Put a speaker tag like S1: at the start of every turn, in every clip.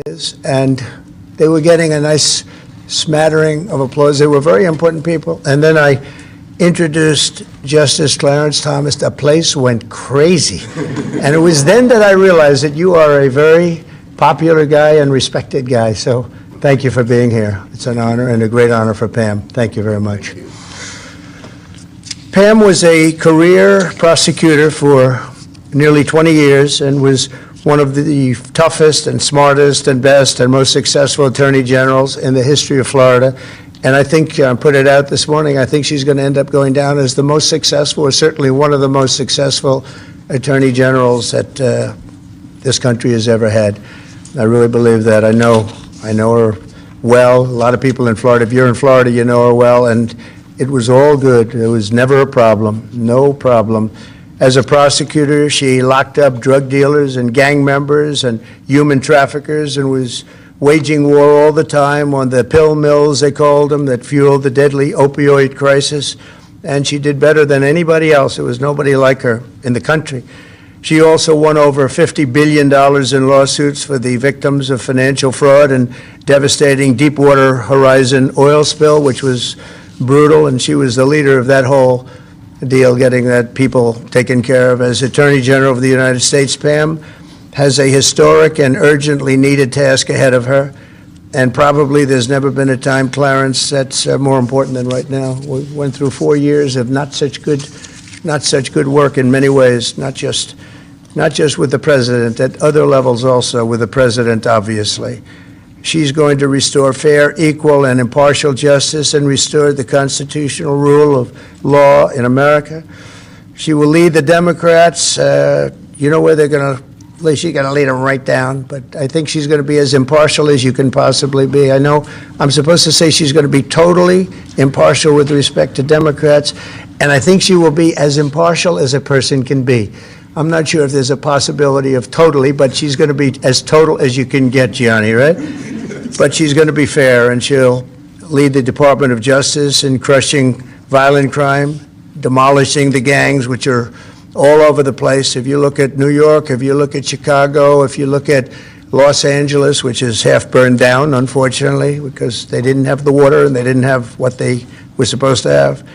S1: is, and they were getting a nice smattering of applause. They were very important people. And then I introduced Justice Clarence Thomas. The place went crazy. And it was then that I realized that you are a very popular guy and respected guy. So thank you for being here. It's an honor and a great honor for Pam. Thank you very much. Pam was a career prosecutor for nearly 20 years and was one of the toughest and smartest and best and most successful attorney generals in the history of Florida. And I think, put it out this morning, I think she's going to end up going down as the most successful, or certainly one of the most successful attorney generals that this country has ever had. I really believe that. I know her well. A lot of people in Florida, if you're in Florida, you know her well, and it was all good. It was never a problem, no problem. As a prosecutor, she locked up drug dealers and gang members and human traffickers and was waging war all the time on the pill mills, they called them, that fueled the deadly opioid crisis. And she did better than anybody else. There was nobody like her in the country. She also won over $50 billion in lawsuits for the victims of financial fraud and devastating Deepwater Horizon oil spill, which was brutal, and she was the leader of that whole deal, getting that people taken care of. As Attorney General of the United States, Pam has a historic and urgently needed task ahead of her, and probably there's never been a time, Clarence, that's more important than right now. We went through 4 years of not such good work in many ways, not just with the president, at other levels also with the president, obviously. She's going to restore fair, equal, and impartial justice and restore the constitutional rule of law in America. She will lead the Democrats. You know where they're going to, at least she's going to lead them right down, but I think she's going to be as impartial as you can possibly be. I know I'm supposed to say she's going to be totally impartial with respect to Democrats, and I think she will be as impartial as a person can be. I'm not sure if there's a possibility of totally, but she's going to be as total as you can get, Gianni, right? But she's going to be fair, and she'll lead the Department of Justice in crushing violent crime, demolishing the gangs, which are all over the place. If you look at New York, if you look at Chicago, if you look at Los Angeles, which is half burned down, unfortunately, because they didn't have the water and they didn't have what they were supposed to have.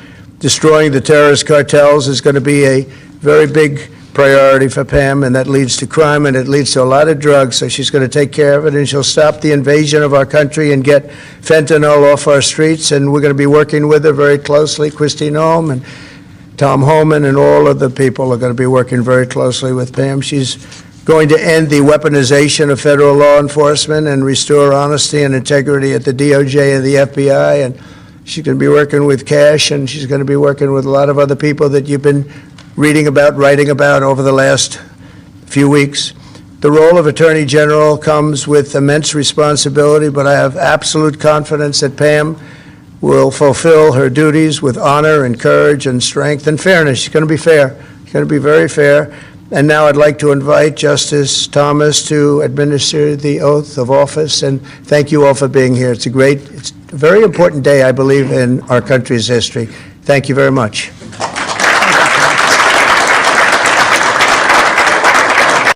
S1: Destroying the terrorist cartels is going to be a very big priority for Pam, and that leads to crime, and it leads to a lot of drugs, so she's going to take care of it, and she'll stop the invasion of our country and get fentanyl off our streets, and we're going to be working with her very closely. Christine Holm and Tom Homan and all of the people are going to be working very closely with Pam. She's going to end the weaponization of federal law enforcement and restore honesty and integrity at the DOJ and the FBI, and she's going to be working with Cash, and she's going to be working with a lot of other people that you've been reading about, writing about over the last few weeks. The role of Attorney General comes with immense responsibility, but I have absolute confidence that Pam will fulfill her duties with honor and courage and strength and fairness. She's going to be fair. She's going to be very fair. And now I'd like to invite Justice Thomas to administer the oath of office, and thank you all for being here. It's a very important day, I believe, in our country's history. Thank you very much.